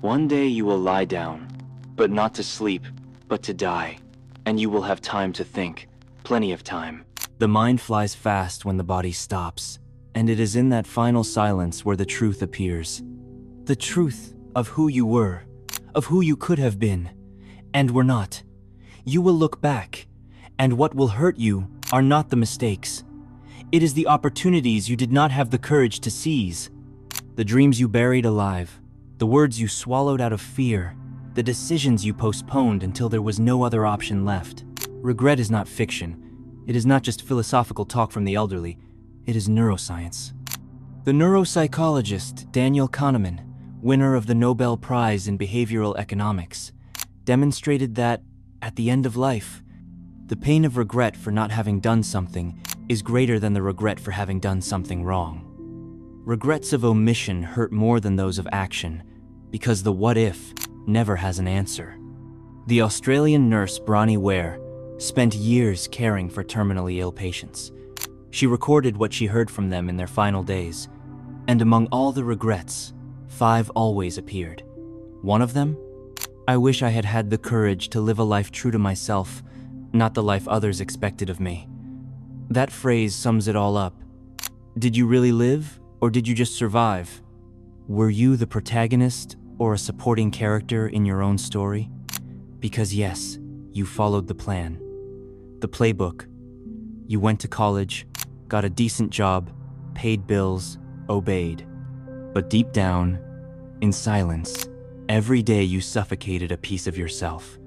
One day you will lie down, but not to sleep, but to die, and you will have time to think, plenty of time. The mind flies fast when the body stops, and it is in that final silence where the truth appears. The truth of who you were, of who you could have been, and were not. You will look back, and what will hurt you are not the mistakes. It is the opportunities you did not have the courage to seize. The dreams you buried alive, the words you swallowed out of fear, the decisions you postponed until there was no other option left. Regret is not fiction. It is not just philosophical talk from the elderly. It is neuroscience. The neuropsychologist Daniel Kahneman, winner of the Nobel Prize in Behavioral Economics, demonstrated that, at the end of life, the pain of regret for not having done something is greater than the regret for having done something wrong. Regrets of omission hurt more than those of action, because the what if never has an answer. The Australian nurse Bronnie Ware spent years caring for terminally ill patients. She recorded what she heard from them in their final days, and among all the regrets, 5 always appeared. One of them? I wish I had had the courage to live a life true to myself, not the life others expected of me. That phrase sums it all up. Did you really live, or did you just survive? Were you the protagonist or a supporting character in your own story? Because yes, you followed the plan. The playbook. You went to college, got a decent job, paid bills, obeyed. But deep down, in silence, every day you suffocated a piece of yourself,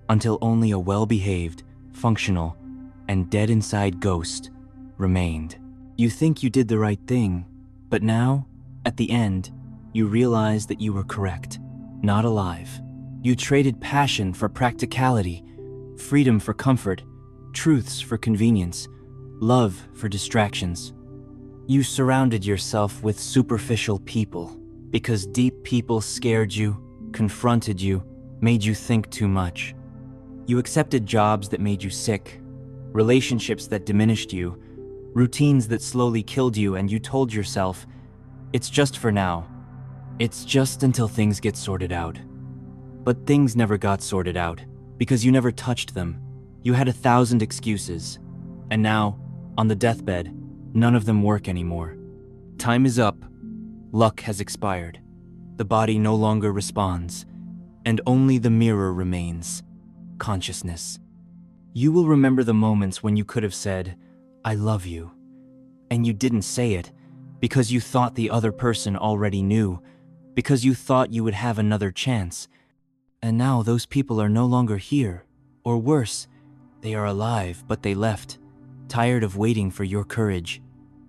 until only a well-behaved, functional, and dead inside ghost remained. You think you did the right thing, but now, at the end, you realize that you were correct, not alive. You traded passion for practicality, freedom for comfort, truths for convenience, love for distractions. You surrounded yourself with superficial people because deep people scared you, confronted you, made you think too much. You accepted jobs that made you sick, relationships that diminished you, routines that slowly killed you, and you told yourself, it's just for now. It's just until things get sorted out. But things never got sorted out because you never touched them. You had 1,000 excuses. And now, on the deathbed, none of them work anymore. Time is up. Luck has expired. The body no longer responds, and only the mirror remains. Consciousness. You will remember the moments when you could have said, I love you. And you didn't say it because you thought the other person already knew, because you thought you would have another chance. And now those people are no longer here, or worse, they are alive, but they left, tired of waiting for your courage.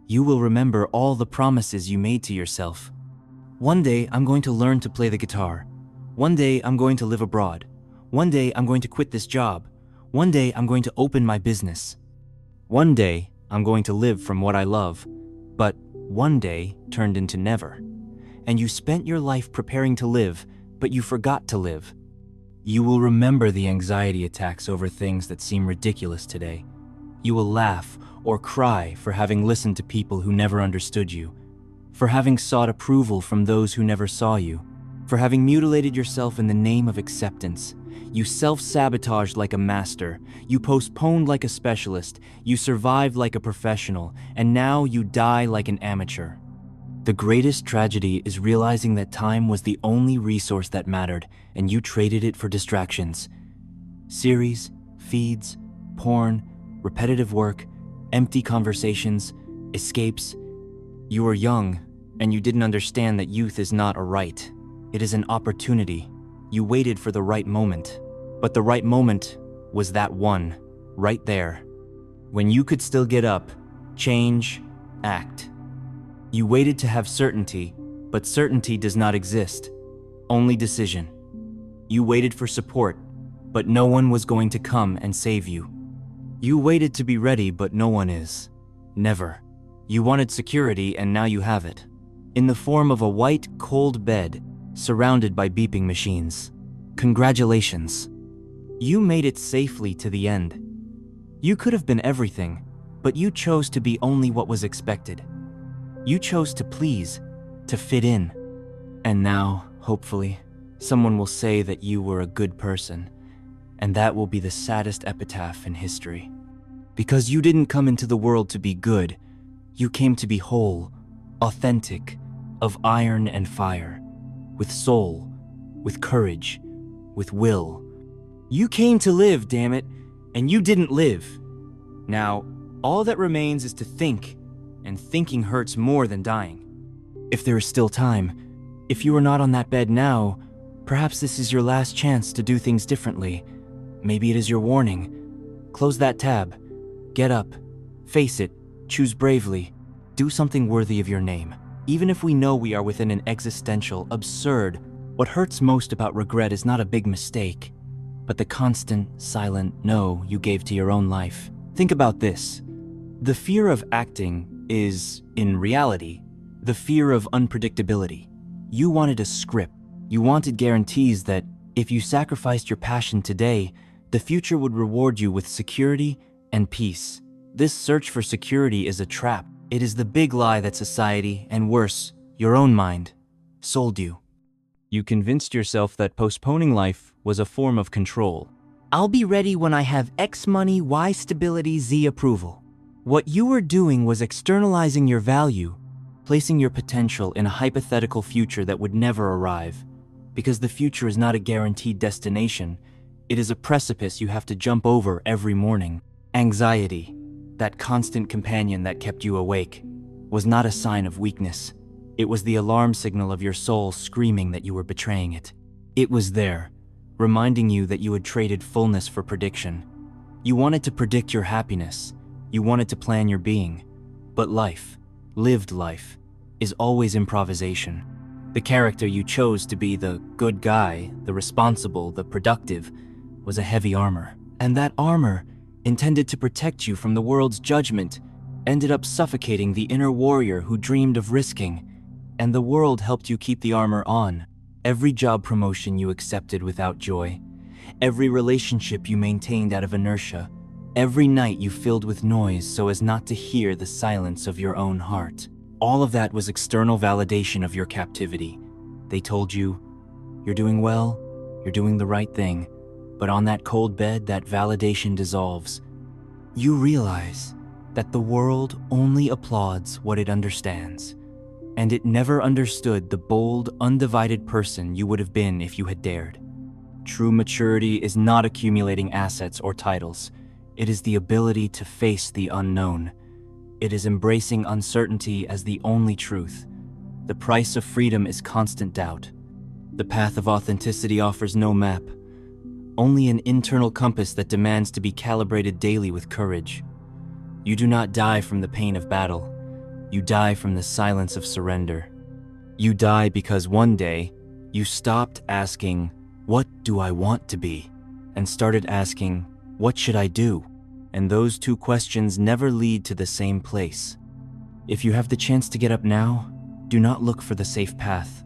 You will remember all the promises you made to yourself. One day, I'm going to learn to play the guitar. One day, I'm going to live abroad. One day, I'm going to quit this job. One day, I'm going to open my business. One day, I'm going to live from what I love. But one day turned into never. And you spent your life preparing to live, but you forgot to live. You will remember the anxiety attacks over things that seem ridiculous today. You will laugh or cry for having listened to people who never understood you, for having sought approval from those who never saw you, for having mutilated yourself in the name of acceptance. You self-sabotaged like a master, you postponed like a specialist, you survived like a professional, and now you die like an amateur. The greatest tragedy is realizing that time was the only resource that mattered, and you traded it for distractions. Series, feeds, porn, repetitive work, empty conversations, escapes. You were young, and you didn't understand that youth is not a right. It is an opportunity. You waited for the right moment. But the right moment was that one, right there. When you could still get up, change, act. You waited to have certainty, but certainty does not exist. Only decision. You waited for support, but no one was going to come and save you. You waited to be ready, but no one is. Never. You wanted security, and now you have it. In the form of a white, cold bed, surrounded by beeping machines. Congratulations. You made it safely to the end. You could have been everything, but you chose to be only what was expected. You chose to please, to fit in. And now, hopefully, Someone will say that you were a good person, and that will be the saddest epitaph in history. Because you didn't come into the world to be good, you came to be whole, authentic, of iron and fire, with soul, with courage, with will. You came to live, damn it, and you didn't live. Now, all that remains is to think, and thinking hurts more than dying. If there is still time, if you are not on that bed now, perhaps this is your last chance to do things differently. Maybe it is your warning. Close that tab. Get up. Face it. Choose bravely. Do something worthy of your name. Even if we know we are within an existential, absurd, what hurts most about regret is not a big mistake, but the constant, silent no you gave to your own life. Think about this. The fear of acting is, in reality, the fear of unpredictability. You wanted a script. You wanted guarantees that, if you sacrificed your passion today, the future would reward you with security and peace. This search for security is a trap. It is the big lie that society, and worse, your own mind, sold you. You convinced yourself that postponing life was a form of control. I'll be ready when I have X money, Y stability, Z approval. What you were doing was externalizing your value, placing your potential in a hypothetical future that would never arrive. Because the future is not a guaranteed destination, it is a precipice you have to jump over every morning. Anxiety, that constant companion that kept you awake, was not a sign of weakness. It was the alarm signal of your soul screaming that you were betraying it. It was there, reminding you that you had traded fullness for prediction. You wanted to predict your happiness. You wanted to plan your being. But life, lived life, is always improvisation. The character you chose to be the good guy, the responsible, the productive, was a heavy armor. And that armor, intended to protect you from the world's judgment, ended up suffocating the inner warrior who dreamed of risking. And the world helped you keep the armor on. Every job promotion you accepted without joy, every relationship you maintained out of inertia, every night you filled with noise so as not to hear the silence of your own heart. All of that was external validation of your captivity. They told you, you're doing well, you're doing the right thing, but on that cold bed, that validation dissolves. You realize that the world only applauds what it understands. And it never understood the bold, undivided person you would have been if you had dared. True maturity is not accumulating assets or titles. It is the ability to face the unknown. It is embracing uncertainty as the only truth. The price of freedom is constant doubt. The path of authenticity offers no map, only an internal compass that demands to be calibrated daily with courage. You do not die from the pain of battle. You die from the silence of surrender. You die because one day, you stopped asking, what do I want to be? And started asking, what should I do? And those two questions never lead to the same place. If you have the chance to get up now, do not look for the safe path.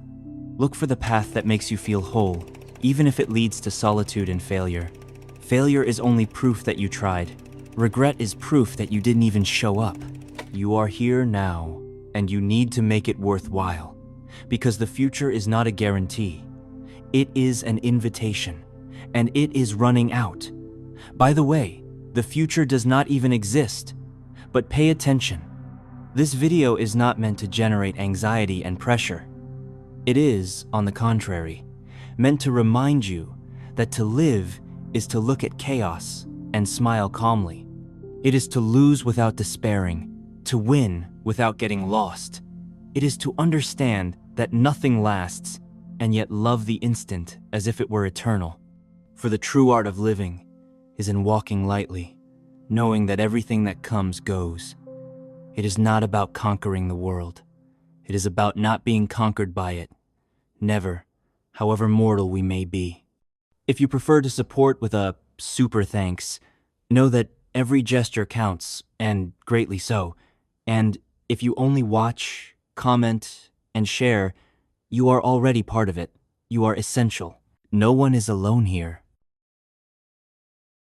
Look for the path that makes you feel whole, even if it leads to solitude and failure. Failure is only proof that you tried. Regret is proof that you didn't even show up. You are here now, and you need to make it worthwhile, because the future is not a guarantee. It is an invitation, and it is running out. By the way, the future does not even exist, but pay attention. This video is not meant to generate anxiety and pressure. It is, on the contrary, meant to remind you that to live is to look at chaos and smile calmly. It is to lose without despairing, to win without getting lost. It is to understand that nothing lasts, and yet love the instant as if it were eternal. For the true art of living is in walking lightly, knowing that everything that comes goes. It is not about conquering the world. It is about not being conquered by it. Never, however mortal we may be. If you prefer to support with a super thanks, know that every gesture counts, and greatly so. And if you only watch, comment, and share, you are already part of it. You are essential. No one is alone here.